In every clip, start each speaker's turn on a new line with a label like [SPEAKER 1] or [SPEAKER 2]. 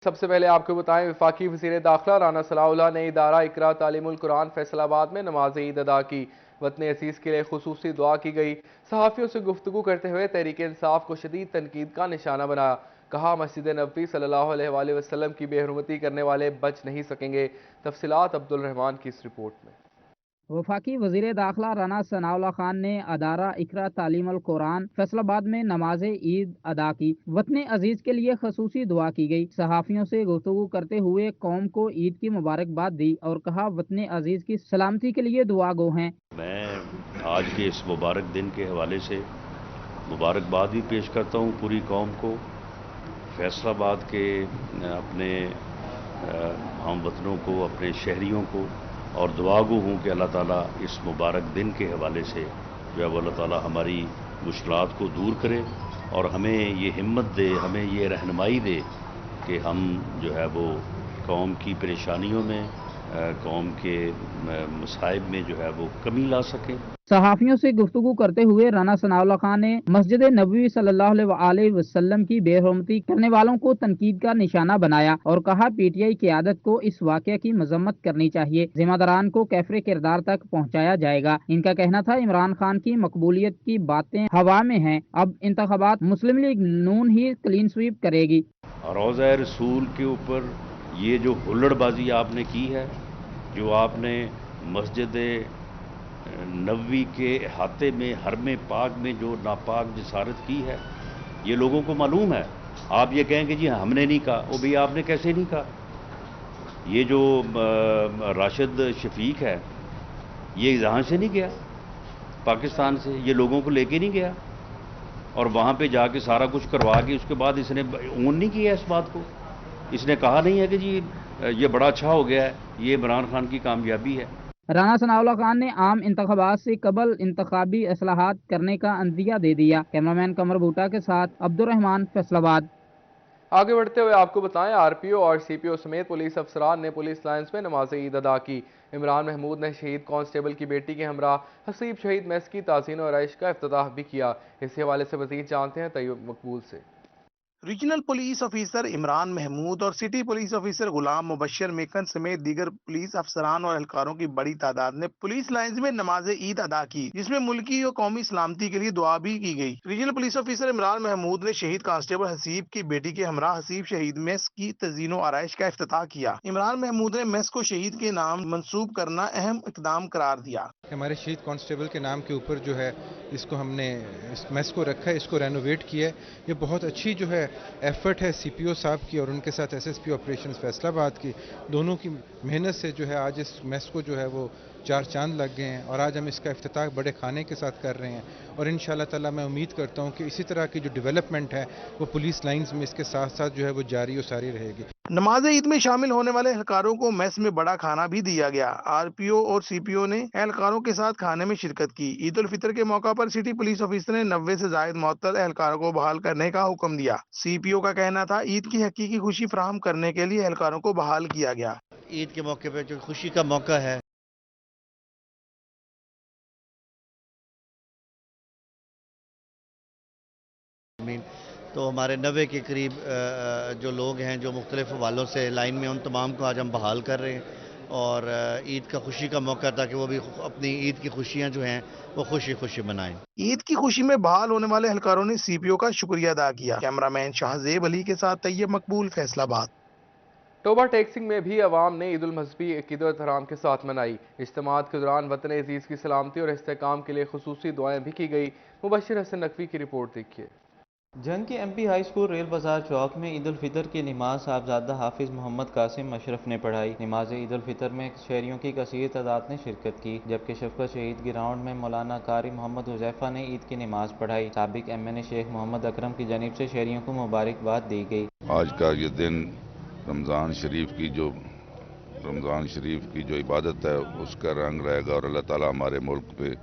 [SPEAKER 1] सबसे पहले आपको बताएं, वफाकी वज़ीर दाखिला राना सलाउल्लाह ने इदारा इकरा तालीमुल कुरान फैसलाबाद में नमाज ईद अदा की। वतन अजीज़ के लिए खुसूसी दुआ की गई। सहाफ़ियों से गुफ्तगू करते हुए तहरीक इंसाफ को शदीद तनकीद का निशाना बनाया। कहा, मस्जिद नबवी सल्लल्लाहु अलैहि वसल्लम की बेहुरमती करने वाले बच नहीं सकेंगे। तफसीलात अब्दुल रहमान की इस रिपोर्ट में।
[SPEAKER 2] वफाकी वज़ीर दाखिला राना सनाउल्लाह खान ने अदारा इकरा तालीमुल कुरान फैसलाबाद में नमाज ईद अदा की। वतन अजीज के लिए खसूसी दुआ की गई। सहाफ़ियों से गुफ्तगू करते हुए कौम को ईद की मुबारकबाद दी और कहा, वतन अजीज की सलामती के लिए दुआ गो हैं।
[SPEAKER 3] मैं आज के इस मुबारक दिन के हवाले से मुबारकबाद भी पेश करता हूँ पूरी कौम को, फैसलाबाद के अपने हम वतनों को, अपने शहरियों को, और दुआ गो हूँ कि अल्लाह ताला इस मुबारक दिन के हवाले से जो है वो अल्लाह ताला हमारी मुश्किलात को दूर करे और हमें ये हिम्मत दे, हमें ये रहनुमाई दे कि हम जो है वो कौम की परेशानियों में, कौम के मसाइब में जो है वो कमी ला सकें।
[SPEAKER 2] सहाफ़ियों से गुफ्तगू करते हुए राना सनाउल्लाह खान ने मस्जिद नबवी सल्लल्लाहु अलैहि वसल्लम की बेहुरमती करने वालों को तनकीद का निशाना बनाया और कहा, पीटीआई क़यादत को इस वाक़या की मजम्मत करनी चाहिए। जिम्मेदारान को कैफरे किरदार तक पहुँचाया जाएगा। इनका कहना था, इमरान खान की मकबूलियत की बातें हवा में हैं, अब इंतखाबात मुस्लिम लीग नून ही क्लीन स्वीप करेगी।
[SPEAKER 3] रोज़ा रसूल के ऊपर ये जो हुल्लड़बाजी आपने की है, जो आपने मस्जिद नबवी के अहाते में हरम पाक में जो नापाक जसारत की है, ये लोगों को मालूम है। आप ये कहें कि जी हमने नहीं कहा, वो भी आपने कैसे नहीं कहा? ये जो राशिद शफीक है, ये यहाँ से नहीं गया, पाकिस्तान से, ये लोगों को लेके नहीं गया और वहाँ पे जाके सारा कुछ करवा के उसके बाद इसने ओन नहीं किया इस बात को। इसने कहा नहीं है कि जी ये बड़ा अच्छा हो गया है, ये इमरान खान की कामयाबी है।
[SPEAKER 2] राना सनाउल्लाह खान ने आम इंतखाबात से कबल इंतखाबी असलाहत करने का अंदिया दे दिया। कैमरामैन कमर बूटा के साथ अब्दुल रहमान, फैसलाबाद।
[SPEAKER 1] आगे बढ़ते हुए आपको बताएं, आरपीओ और सीपीओ समेत पुलिस अफसरान ने पुलिस लाइन्स में नमाज ईद अदा की। इमरान महमूद ने शहीद कांस्टेबल की बेटी के हमरा हसीब शहीद मेस की ताज़ीन और आयश का इफ्तिताह भी किया। इसी हवाले से मज़ीद जानते हैं तैयब मकबूल से।
[SPEAKER 4] Regional police officer Imran Mahmood और city police officer Ghulam Mubashar Mekan समेत दीगर पुलिस अफसरान और एहलकारों की बड़ी तादाद ने पुलिस लाइन्स में नमाज ईद अदा की, जिसमें मुल्की और कौमी सलामती के लिए दुआ भी की गई। Regional police officer Imran Mahmood ने शहीद कांस्टेबल हसीब की बेटी के हमरा हसीब शहीद मेस की तज़ीन और आरइश का इफ्तिताह किया। इमरान महमूद ने मेस को शहीद के नाम मंसूब करना अहम इकदाम करार दिया।
[SPEAKER 5] हमारे शहीद कांस्टेबल के नाम के ऊपर जो है इसको हमने इस मेस को रखा है, इसको रेनोवेट किया है। ये बहुत अच्छी जो है एफर्ट है सीपीओ साहब की और उनके साथ एसएसपी ऑपरेशंस फैसलाबाद की, दोनों की मेहनत से जो है आज इस मेस को जो है वो चार चांद लग गए हैं और आज हम इसका इफ्तिताह बड़े खाने के साथ कर रहे हैं और इंशाल्लाह ताला मैं उम्मीद करता हूं कि इसी तरह की जो डेवलपमेंट है वो पुलिस लाइंस में इसके साथ साथ जो है वो जारी और सारी रहेगी।
[SPEAKER 4] नमाज ईद में शामिल होने वाले एहलकारों को मेस में बड़ा खाना भी दिया गया। आरपीओ और सीपीओ ने एहलकारों के साथ खाने में शिरकत की। ईद उल फितर के मौका पर सिटी पुलिस ऑफिसर ने 90 से जायद मुअत्तल एहलकारों को बहाल करने का हुक्म दिया। सीपीओ का कहना था, ईद की हकीकी खुशी फराहम करने के लिए एहलकारों को बहाल किया गया।
[SPEAKER 6] ईद के मौके पर जो खुशी का मौका है, तो हमारे 90 के करीब जो लोग हैं जो मुख्तलिफ हवालों से लाइन में, उन तमाम को आज हम बहाल कर रहे हैं और ईद का खुशी का मौका था कि वो भी अपनी ईद की खुशियां जो हैं वो खुशी खुशी मनाएं।
[SPEAKER 4] ईद की खुशी में बहाल होने वाले एहलकारों ने सीपीओ का शुक्रिया अदा किया। कैमरामैन शाहजेब अली के साथ तैयब मकबूल, फैसलाबाद।
[SPEAKER 1] टोबा टेक्सिंग में भी अवाम ने ईद उल मजहबी अकीदत और एहतराम के साथ मनाई। इज्तिमात के दौरान वतन अजीज़ की सलामती और इस्तेहकाम के लिए खुसूसी दुआएं भी की गई। मुबशर हसन नकवी की रिपोर्ट देखिए।
[SPEAKER 7] जंग के एमपी हाई स्कूल रेल बाजार चौक में ईद उल फितर की नमाज साहबजादा हाफिज मोहम्मद कासिम अशरफ ने पढ़ाई। नमाज ईद उल फितर में शहरियों की कसीर तादाद ने शिरकत की, जबकि शफकत शहीद ग्राउंड में मौलाना कारी मोहम्मद हुजैफा ने ईद की नमाज पढ़ाई। साबिक एमएनए शेख मोहम्मद अकरम की जानिब से शहरियों को मुबारकबाद दी गई।
[SPEAKER 8] आज का ये दिन रमज़ान शरीफ की जो इबादत है उसका रंग रहेगा और अल्लाह ताला हमारे मुल्क पे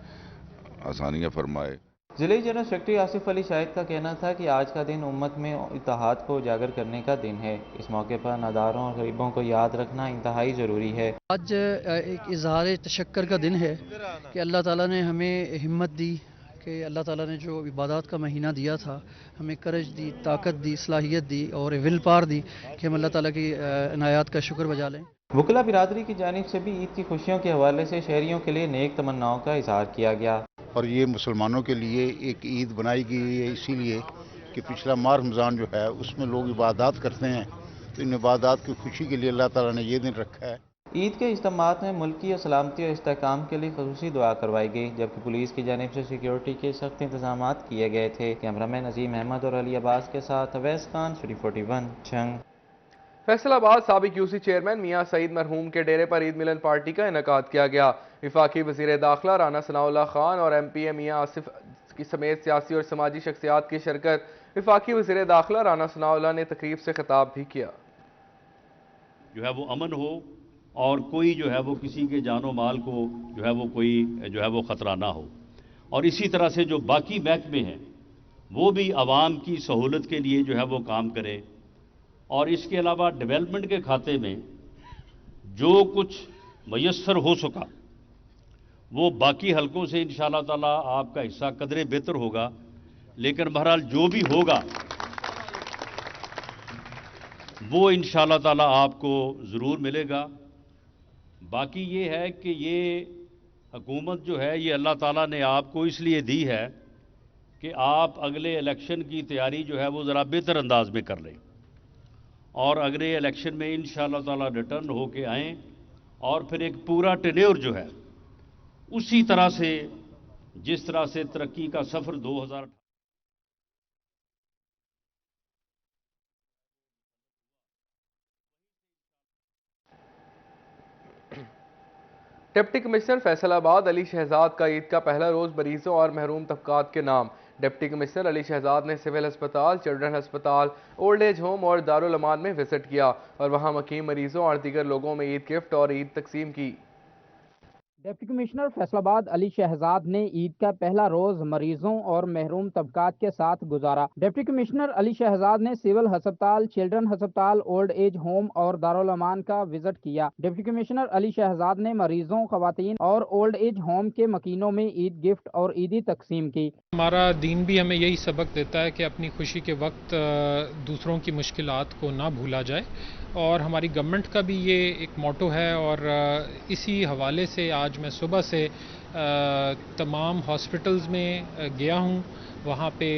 [SPEAKER 8] आसानियाँ फरमाए।
[SPEAKER 7] जिले जनरल सेक्रेटरी आसिफ अली शाहिद का कहना था कि आज का दिन उम्मत में इत्तेहाद को उजागर करने का दिन है। इस मौके पर नादारों और गरीबों को याद रखना इंतहाई ज़रूरी है।
[SPEAKER 9] आज एक इजहार तशक्कर का दिन है कि अल्लाह ताला ने हमें हिम्मत दी کہ اللہ تعالیٰ نے جو عبادات کا مہینہ دیا تھا، ہمیں کرج دی، طاقت دی، صلاحیت دی اور ول پار دی کہ ہم اللہ تعالیٰ کی عنایات کا شکر بجا لیں۔
[SPEAKER 7] وکلا برادری کی جانب سے بھی عید کی خوشیوں کے حوالے سے شہریوں کے لیے نیک تمناؤں کا اظہار کیا گیا۔
[SPEAKER 10] اور یہ مسلمانوں کے لیے ایک عید بنائی گئی ہے اسی لیے کہ پچھلا ماہ رمضان جو ہے اس میں لوگ عبادات کرتے ہیں، تو ان عبادات کی خوشی کے لیے اللہ تعالیٰ نے یہ دن رکھا ہے۔
[SPEAKER 7] عید کے اجتماعات میں ملکی اور سلامتی اور استحکام کے لیے خصوصی دعا کروائی گئی، جبکہ پولیس کی جانب سے سیکیورٹی کے سخت انتظامات کیے گئے تھے۔ کیمرامین عظیم احمد اور علی عباس کے ساتھ اویس خان، شریف 41 جھنگ۔
[SPEAKER 1] فیصل آباد سابق یوسی چیئرمین میاں سعید مرحوم کے ڈیرے پر عید ملن پارٹی کا انعقاد کیا گیا۔ وفاقی وزیر داخلہ رانا ثناء اللہ خان اور ایم پی اے میاں آصف کی سمیت سیاسی اور سماجی شخصیات کی شرکت۔ وفاقی وزیر داخلہ رانا ثناء اللہ نے تقریب سے خطاب بھی کیا۔
[SPEAKER 3] جو ہے وہ امن ہو اور کوئی جو ہے وہ کسی کے جان و مال کو جو ہے وہ کوئی جو ہے وہ خطرہ نہ ہو، اور اسی طرح سے جو باقی محکمے ہیں وہ بھی عوام کی سہولت کے لیے جو ہے وہ کام کرے، اور اس کے علاوہ ڈیولپمنٹ کے کھاتے میں جو کچھ میسر ہو سکا وہ باقی حلقوں سے انشاءاللہ تعالی آپ کا حصہ قدرے بہتر ہوگا، لیکن بہرحال جو بھی ہوگا وہ انشاءاللہ تعالی آپ کو ضرور ملے گا۔ باقی یہ ہے کہ یہ حکومت جو ہے یہ اللہ تعالیٰ نے آپ کو اس لیے دی ہے کہ آپ اگلے الیکشن کی تیاری جو ہے وہ ذرا بہتر انداز میں کر لیں، اور اگلے الیکشن میں انشاءاللہ تعالیٰ ریٹرن ہو کے آئیں، اور پھر ایک پورا ٹینیور جو ہے اسی طرح سے جس طرح سے ترقی کا سفر 2018
[SPEAKER 1] ڈپٹی کمشنر فیصل آباد علی شہزاد کا عید کا پہلا روز مریضوں اور محروم طبقات کے نام۔ ڈپٹی کمشنر علی شہزاد نے سول ہسپتال، چلڈرن ہسپتال، اولڈ ایج ہوم اور دارالامان میں وزٹ کیا اور وہاں مقیم مریضوں اور دیگر لوگوں میں عید گفٹ اور عید تقسیم کی۔
[SPEAKER 2] ڈپٹی کمشنر فیصل آباد علی شہزاد نے عید کا پہلا روز مریضوں اور محروم طبقات کے ساتھ گزارا۔ ڈپٹی کمشنر علی شہزاد نے سول ہسپتال، چلڈرن ہسپتال، اولڈ ایج ہوم اور دارالامان کا وزٹ کیا۔ ڈپٹی کمشنر علی شہزاد نے مریضوں، خواتین اور اولڈ ایج ہوم کے مکینوں میں عید گفٹ اور عیدی تقسیم کی۔
[SPEAKER 11] ہمارا دین بھی ہمیں یہی سبق دیتا ہے کہ اپنی خوشی کے وقت دوسروں کی مشکلات کو نہ بھولا جائے، اور ہماری گورنمنٹ کا بھی یہ ایک موٹو ہے، اور اسی حوالے سے آج میں صبح سے تمام ہاسپٹلز میں گیا ہوں، وہاں پہ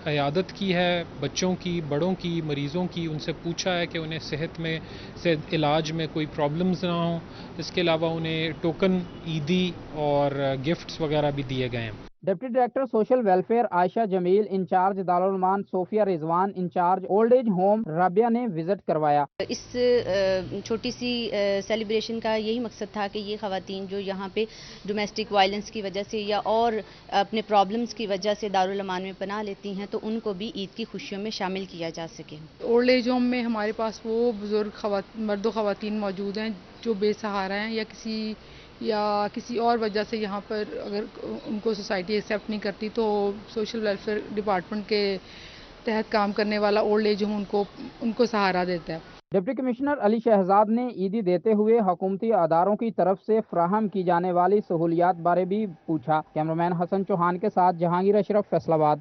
[SPEAKER 11] عیادت کی ہے، بچوں کی، بڑوں کی، مریضوں کی، ان سے پوچھا ہے کہ انہیں صحت میں سے علاج میں کوئی پرابلمز نہ ہوں۔ اس کے علاوہ انہیں ٹوکن عیدی اور گفٹس وغیرہ بھی دیے گئے ہیں۔
[SPEAKER 2] Deputy director social welfare Ayesha Jamil, incharge Darulaman Sofia Rizwan, incharge old age home Rabia نے وزٹ کروایا۔
[SPEAKER 12] اس چھوٹی سی سیلیبریشن کا یہی مقصد تھا کہ یہ خواتین جو یہاں پہ ڈومیسٹک وائلنس کی وجہ سے یا اور اپنے پرابلمز کی وجہ سے دارالامان میں پناہ لیتی ہیں تو ان کو بھی عید کی خوشیوں میں شامل کیا جا سکے۔
[SPEAKER 13] اولڈ ایج ہوم میں ہمارے پاس وہ بزرگ مرد و خواتین موجود ہیں جو بے سہارا ہیں یا کسی اور وجہ سے یہاں پر اگر ان کو سوسائٹی ایکسیپٹ نہیں کرتی تو سوشل ویلفیئر ڈپارٹمنٹ کے تحت کام کرنے والا اولڈ ایج ہوم ان کو سہارا دیتا ہے۔
[SPEAKER 2] ڈپٹی کمشنر علی شہزاد نے عیدی دیتے ہوئے حکومتی اداروں کی طرف سے فراہم کی جانے والی سہولیات بارے بھی پوچھا۔ کیمرامین حسن چوہان کے ساتھ جہانگیر اشرف، فیصل آباد۔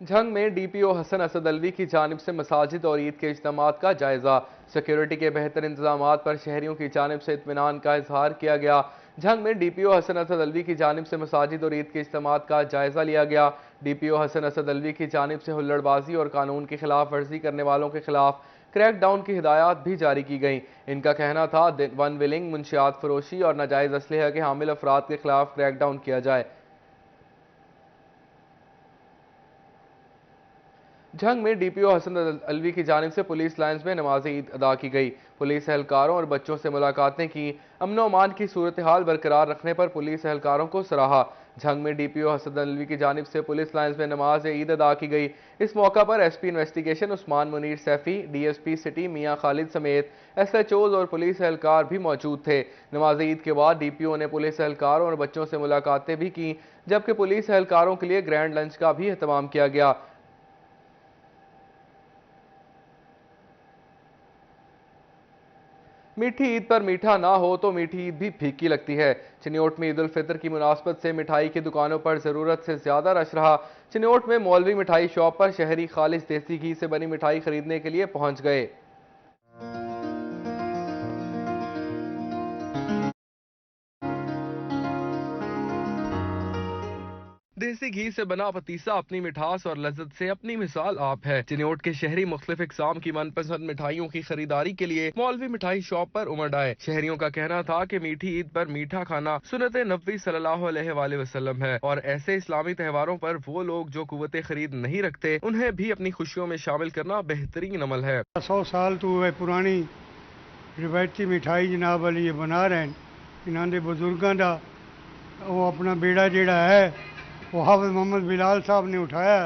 [SPEAKER 1] جھنگ میں ڈی پی او حسن اسد الوی کی جانب سے مساجد اور عید کے اجتماعات کا جائزہ۔ سیکیورٹی کے بہتر انتظامات پر شہریوں کی جانب سے اطمینان کا اظہار کیا گیا۔ جھنگ میں ڈی پی او حسن اسد الوی کی جانب سے مساجد اور عید کے اجتماعات کا جائزہ لیا گیا۔ ڈی پی او حسن اسد الوی کی جانب سے ہلڑ بازی اور قانون کی خلاف ورزی کرنے والوں کے خلاف کریک ڈاؤن کی ہدایات بھی جاری کی گئیں۔ ان کا کہنا تھا ون ویلنگ، منشیات فروشی اور ناجائز اسلحہ کے حامل افراد کے خلاف کریک ڈاؤن کیا جائے۔ جھنگ میں ڈی پی او حسن الوی کی جانب سے پولیس لائنز میں نماز عید ادا کی گئی۔ پولیس اہلکاروں اور بچوں سے ملاقاتیں کی۔ امن و امان کی صورتحال برقرار رکھنے پر پولیس اہلکاروں کو سراہا۔ جھنگ میں ڈی پی او حسن الوی کی جانب سے پولیس لائنز میں نماز عید ادا کی گئی۔ اس موقع پر S P investigation Usman Munir Saifi, D S P city Mian Khalid سمیت ایس ایچ اوز اور پولیس اہلکار بھی موجود تھے۔ نماز عید کے بعد ڈی پی او نے پولیس اہلکاروں اور بچوں سے ملاقاتیں بھی کی، جبکہ پولیس اہلکاروں کے لیے گرینڈ لنچ کا بھی اہتمام کیا گیا۔ मीठी ईद पर मीठा ना हो तो मीठी ईद भी फीकी लगती है। चिन्योट में ईद उल फितर की मुनासबत से मिठाई की दुकानों पर ज़रूरत से ज़्यादा रश रहा। चिन्योट में मौलवी मिठाई शॉप पर शहरी खालिस देसी घी से बनी मिठाई खरीदने के लिए पहुंच गए। देसी घी से बना पतीसा अपनी मिठास और लज्जत से अपनी मिसाल आप है। चिन्योट के शहरी मुख्तलिफ इक़साम की मनपसंद मिठाइयों की खरीदारी के लिए मौलवी मिठाई शॉप पर उमड़ आए। शहरियों का कहना था कि मीठी ईद पर मीठा खाना सुन्नत नबी सल्लल्लाहु अलैहि वसल्लम है और ऐसे इस्लामी त्योहारों पर वो लोग जो कुव्वत खरीद नहीं रखते उन्हें भी अपनी खुशियों में शामिल करना बेहतरीन अमल है।
[SPEAKER 14] 100 साल तो है पुरानी रिवायती मिठाई जनाब वाली ये बना रहे हैं। इन्होंने बुजुर्गों का वो अपना बेड़ा जेड़ा है वो हाफिज मोहम्मद बिलाल साहब ने उठाया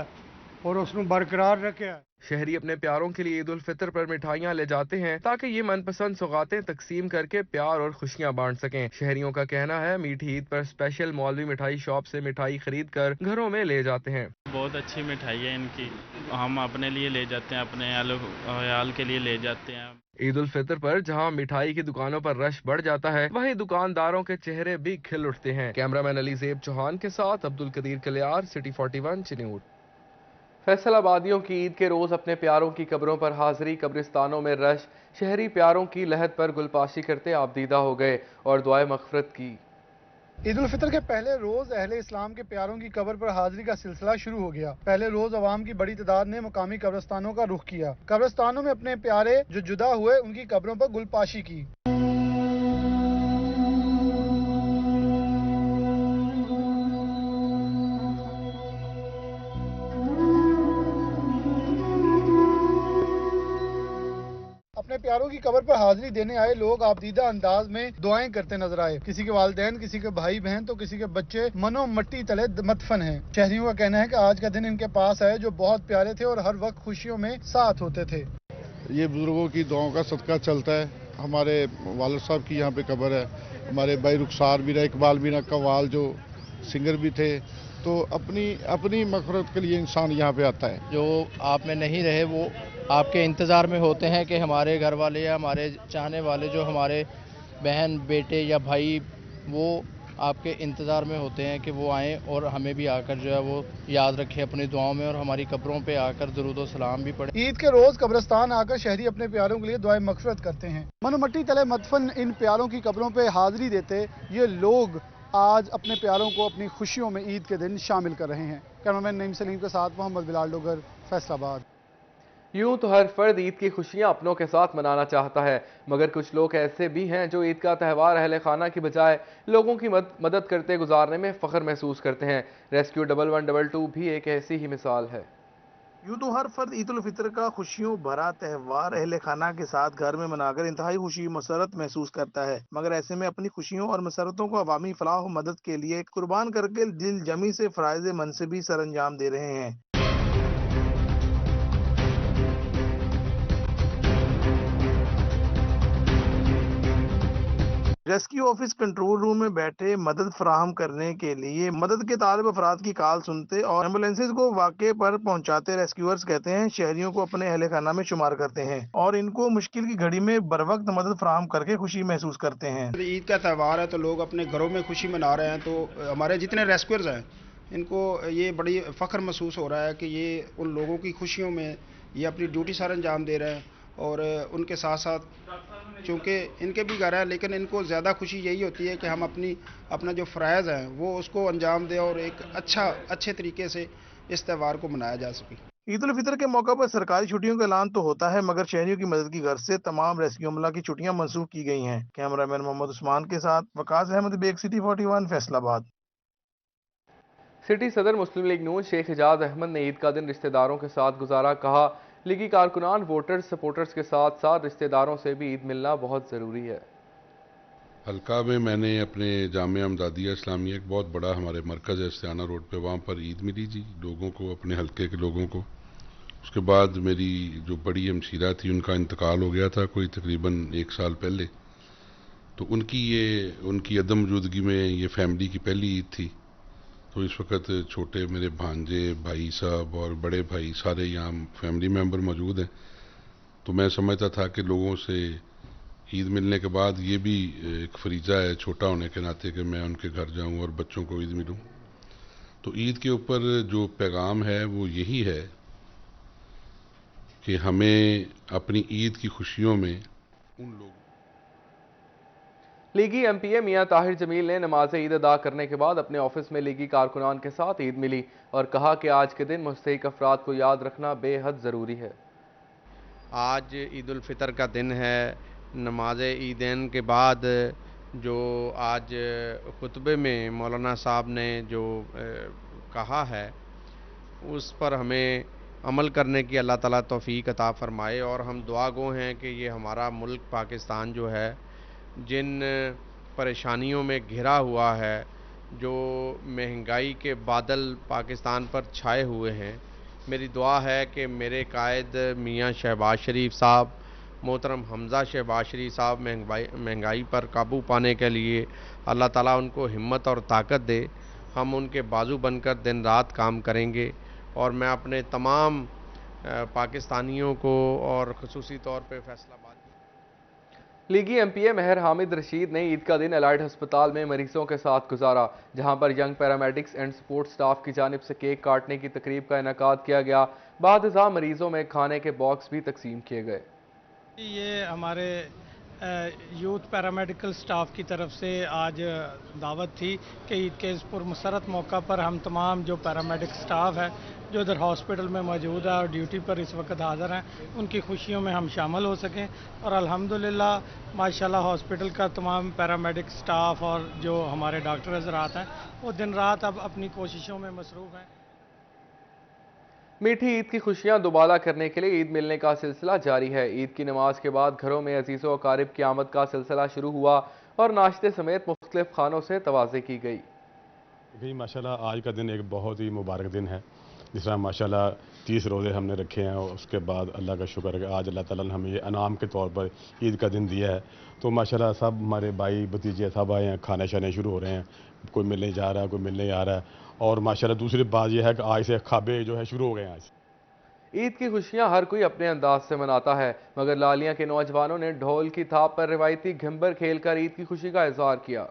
[SPEAKER 14] और उसको बरकरार रखा।
[SPEAKER 1] शहरी अपने प्यारों के लिए ईद उल फितर पर मिठाइयाँ ले जाते हैं ताकि ये मनपसंद सौगातें तकसीम करके प्यार और खुशियाँ बांट सकें। शहरियों का कहना है मीठी ईद पर स्पेशल मौलवी मिठाई शॉप से मिठाई खरीद कर घरों में ले जाते हैं।
[SPEAKER 15] बहुत अच्छी मिठाई है इनकी, हम अपने लिए ले जाते हैं, अपने अयाल के लिए ले जाते हैं।
[SPEAKER 1] ईद उल फितर पर जहां मिठाई की दुकानों पर रश बढ़ जाता है वहीं दुकानदारों के चेहरे भी खिल उठते हैं। कैमरामैन अली ज़ेब चौहान के साथ अब्दुल कदीर कलियार, सिटी 41 चिन्योट। फैसलाबादियों की ईद के रोज अपने प्यारों की कब्रों पर हाजिरी, कब्रिस्तानों में रश, शहरी प्यारों की लहद पर गुलपाशी करते आबदीदा हो गए और दुआए मग़फ़िरत की।
[SPEAKER 16] ईद उल फितर के पहले रोज अहले इस्लाम के प्यारों की कब्र पर हाजिरी का सिलसिला शुरू हो गया। पहले रोज अवाम की बड़ी तादाद ने मुकामी कब्रिस्तानों का रुख किया। कब्रिस्तानों में अपने प्यारे जो जुदा हुए उनकी कब्रों पर गुलपाशी की। अपने प्यारों की कब्र पर हाजिरी देने आए लोग आबदीदा अंदाज में दुआएं करते नजर आए। किसी के वालिदैन, किसी के भाई बहन तो किसी के बच्चे मनो मट्टी तले मदफन हैं। शहरियों का कहना है कि आज का दिन इनके पास है जो बहुत प्यारे थे और हर वक्त खुशियों में साथ होते थे।
[SPEAKER 17] ये बुजुर्गों की दुआओं का सदका चलता है। हमारे वालिद साहब की यहाँ पे कब्र है, हमारे भाई रुखसार बीना, इकबाल बीना कव्वाल जो सिंगर भी थे, तो अपनी मग़फ़िरत के लिए इंसान यहाँ पे आता है।
[SPEAKER 18] जो आप में नहीं रहे वो आपके इंतज़ार में होते हैं कि हमारे घर वाले या हमारे चाहने वाले जो हमारे बहन बेटे या भाई वो आपके इंतज़ार में होते हैं कि वो आएँ और हमें भी आकर जो है वो याद रखें अपनी दुआओं में और हमारी कब्रों पे आकर दरूद व सलाम भी पढ़ें।
[SPEAKER 16] ईद के रोज कब्रिस्तान आकर शहरी अपने प्यारों के लिए दुआएं मग़फ़िरत करते हैं। मनो मट्टी तले मदफन इन प्यारों की कब्रों पे हाजिरी देते ये लोग आज अपने प्यारों को अपनी खुशियों में ईद के दिन शामिल कर रहे हैं। कैमरामैन नईम सलीम के साथ मोहम्मद बिलाल डोगर, फैसलाबाद।
[SPEAKER 1] यूं तो हर फर्द ईद की खुशियां अपनों के साथ मनाना चाहता है, मगर कुछ लोग ऐसे भी हैं जो ईद का त्यौहार अहले खाना की बजाय लोगों की मदद करते गुजारने में फ़ख्र महसूस करते हैं। रेस्क्यू 1122 भी एक ऐसी ही मिसाल है।
[SPEAKER 4] यूं तो हर फर्द ईद उल फितर का खुशियों भरा त्यौहार अहले खाना के साथ घर में मनाकर इंतहाई खुशी मसरत महसूस करता है, मगर ऐसे में अपनी खुशियों और मसरतों को अवामी फलाह मदद के लिए कुर्बान करके दिल जमी से फ़राइज़ मनसबी सर अंजाम दे रहे हैं। रेस्क्यू ऑफिस कंट्रोल रूम में बैठे मदद फराहम करने के लिए मदद के तालिब अफराद की कॉल सुनते और एम्बुलेंसेज को वाक़े पर पहुंचाते रेस्क्यूअर्स कहते हैं शहरियों को अपने अहले खाना में शुमार करते हैं और इनको मुश्किल की घड़ी में बर वक्त मदद फराहम करके खुशी महसूस करते हैं।
[SPEAKER 19] ईद का त्यौहार है तो लोग अपने घरों में खुशी मना रहे हैं, तो हमारे जितने रेस्क्यूअर्स हैं इनको ये बड़ी फ़ख्र महसूस हो रहा है कि ये उन लोगों की खुशियों में ये अपनी ड्यूटी सर अंजाम दे रहे हैं और उनके साथ साथ चूँकि इनके भी घर हैं लेकिन इनको ज़्यादा खुशी यही होती है कि हम अपना जो फ़राइज़ हैं वो उसको अंजाम दें और एक अच्छे तरीके से इस त्यौहार को मनाया जा सके।
[SPEAKER 4] ईद उल फितर के मौका पर सरकारी छुट्टियों का ऐलान तो होता है, मगर शहरियों की मदद की गर्ज से तमाम रेस्क्यू अमला की छुट्टियां मनसूख की गई हैं। कैमरामैन मोहम्मद उस्मान के साथ वकास अहमद बेग, सिटी 41 फैसलाबाद।
[SPEAKER 1] सिटी सदर मुस्लिम लीग नून शेख एजाज अहमद ने ईद का दिन रिश्तेदारों के साथ गुजारा। कहा, लीगी कारकुनान वोटर्स सपोर्टर्स के साथ साथ रिश्तेदारों से भी ईद मिलना बहुत ज़रूरी है।
[SPEAKER 8] हल्का में मैंने अपने जामिया अमदादिया इस्लामिया एक बहुत बड़ा हमारे मरकज़ है इस्तियाना रोड पे, वहाँ पर ईद मिली जी लोगों को, अपने हल्के के लोगों को। उसके बाद मेरी जो बड़ी हमशीरा थी उनका इंतकाल हो गया था कोई तकरीबन 1 साल पहले, तो उनकी अदम मौजूदगी में ये फैमिली की पहली ईद थी। तो इस वक्त छोटे मेरे भांजे, भाई साहब और बड़े भाई सारे यहाँ फैमिली मेम्बर मौजूद हैं। तो मैं समझता था कि लोगों से عید ملنے کے بعد یہ بھی ایک فریضہ ہے چھوٹا ہونے کے ناطے کہ میں ان کے گھر جاؤں اور بچوں کو عید ملوں. تو عید کے اوپر جو پیغام ہے وہ یہی ہے کہ ہمیں اپنی عید کی خوشیوں میں ان لوگوں.
[SPEAKER 1] لیگی ایم پی اے میاں طاہر جمیل نے نماز عید ادا کرنے کے بعد اپنے آفس میں لیگی کارکنان کے ساتھ عید ملی اور کہا کہ آج کے دن مستحق افراد کو یاد رکھنا بے حد ضروری ہے.
[SPEAKER 20] آج عید الفطر کا دن ہے. نماز عیدین کے بعد جو آج خطبے میں مولانا صاحب نے جو کہا ہے اس پر ہمیں عمل کرنے کی اللہ تعالیٰ توفیق عطا فرمائے. اور ہم دعا گو ہیں کہ یہ ہمارا ملک پاکستان جو ہے جن پریشانیوں میں گھرا ہوا ہے, جو مہنگائی کے بادل پاکستان پر چھائے ہوئے ہیں, میری دعا ہے کہ میرے قائد میاں شہباز شریف صاحب, محترم حمزہ شہباز شریف صاحب مہنگائی پر قابو پانے کے لیے اللہ تعالیٰ ان کو ہمت اور طاقت دے. ہم ان کے بازو بن کر دن رات کام کریں گے. اور میں اپنے تمام پاکستانیوں کو اور خصوصی طور پہ فیصل آباد
[SPEAKER 1] لیگی ایم پی اے مہر حامد رشید نے عید کا دن الائٹ ہسپتال میں مریضوں کے ساتھ گزارا, جہاں پر young paramedics and support staff کی جانب سے کیک کاٹنے کی تقریب کا انعقاد کیا گیا. بعد ازاں مریضوں میں کھانے کے باکس بھی تقسیم کیے گئے.
[SPEAKER 21] یہ ہمارے یوتھ پیرامیڈیکل سٹاف کی طرف سے آج دعوت تھی کہ عید کے اس پرمسرت موقع پر ہم تمام جو پیرامیڈک سٹاف ہے جو ادھر ہاسپٹل میں موجود ہے اور ڈیوٹی پر اس وقت حاضر ہیں, ان کی خوشیوں میں ہم شامل ہو سکیں. اور الحمدللہ ماشاءاللہ ہاسپٹل کا تمام پیرامیڈک سٹاف اور جو ہمارے ڈاکٹر حضرات ہیں وہ دن رات اب اپنی کوششوں میں مصروف ہیں.
[SPEAKER 1] میٹھی عید کی خوشیاں دوبالا کرنے کے لیے عید ملنے کا سلسلہ جاری ہے. عید کی نماز کے بعد گھروں میں عزیز و اقارب کی آمد کا سلسلہ شروع ہوا اور ناشتے سمیت مختلف کھانوں سے توازی کی گئی.
[SPEAKER 22] ماشاءاللہ آج کا دن ایک بہت ہی مبارک دن ہے. جس طرح ماشاءاللہ 30 روزے ہم نے رکھے ہیں اور اس کے بعد اللہ کا شکر ہے کہ آج اللہ تعالیٰ نے ہمیں یہ انعام کے طور پر عید کا دن دیا ہے. تو ماشاءاللہ سب ہمارے بھائی بھتیجے سب آئے ہیں, کھانے شانے شروع ہو رہے ہیں, کوئی ملنے جا رہا ہے کوئی ملنے آ رہا ہے. اور ماشاءاللہ دوسری بات یہ ہے کہ آج سے کھابے جو ہے شروع ہو گئے ہیں. آج
[SPEAKER 1] عید کی خوشیاں ہر کوئی اپنے انداز سے مناتا ہے, مگر لالیاں کے نوجوانوں نے ڈھول کی تھاپ پر روایتی گھمبر کھیل کر عید کی خوشی کا اظہار کیا.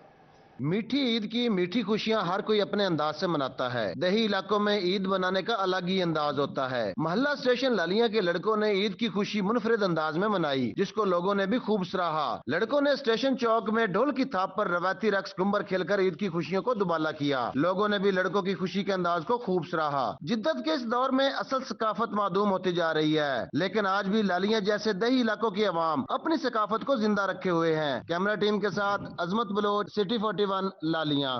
[SPEAKER 23] میٹھی عید کی میٹھی خوشیاں ہر کوئی اپنے انداز سے مناتا ہے. دیہی علاقوں میں عید منانے کا الگ ہی انداز ہوتا ہے. محلہ اسٹیشن لالیاں کے لڑکوں نے عید کی خوشی منفرد انداز میں منائی, جس کو لوگوں نے بھی خوب سراہا. لڑکوں نے اسٹیشن چوک میں ڈھول کی تھاپ پر روایتی رقص گھمبر کھیل کر عید کی خوشیوں کو دوبالا کیا. لوگوں نے بھی لڑکوں کی خوشی کے انداز کو خوب سراہا. جدت کے اس دور میں اصل ثقافت معدوم ہوتی جا رہی ہے, لیکن آج بھی لالیاں جیسے دیہی علاقوں کی عوام اپنی ثقافت کو زندہ رکھے ہوئے ہیں. کیمرہ ٹیم کے ساتھ عظمت بلوچ, سٹی 41 لالیاں.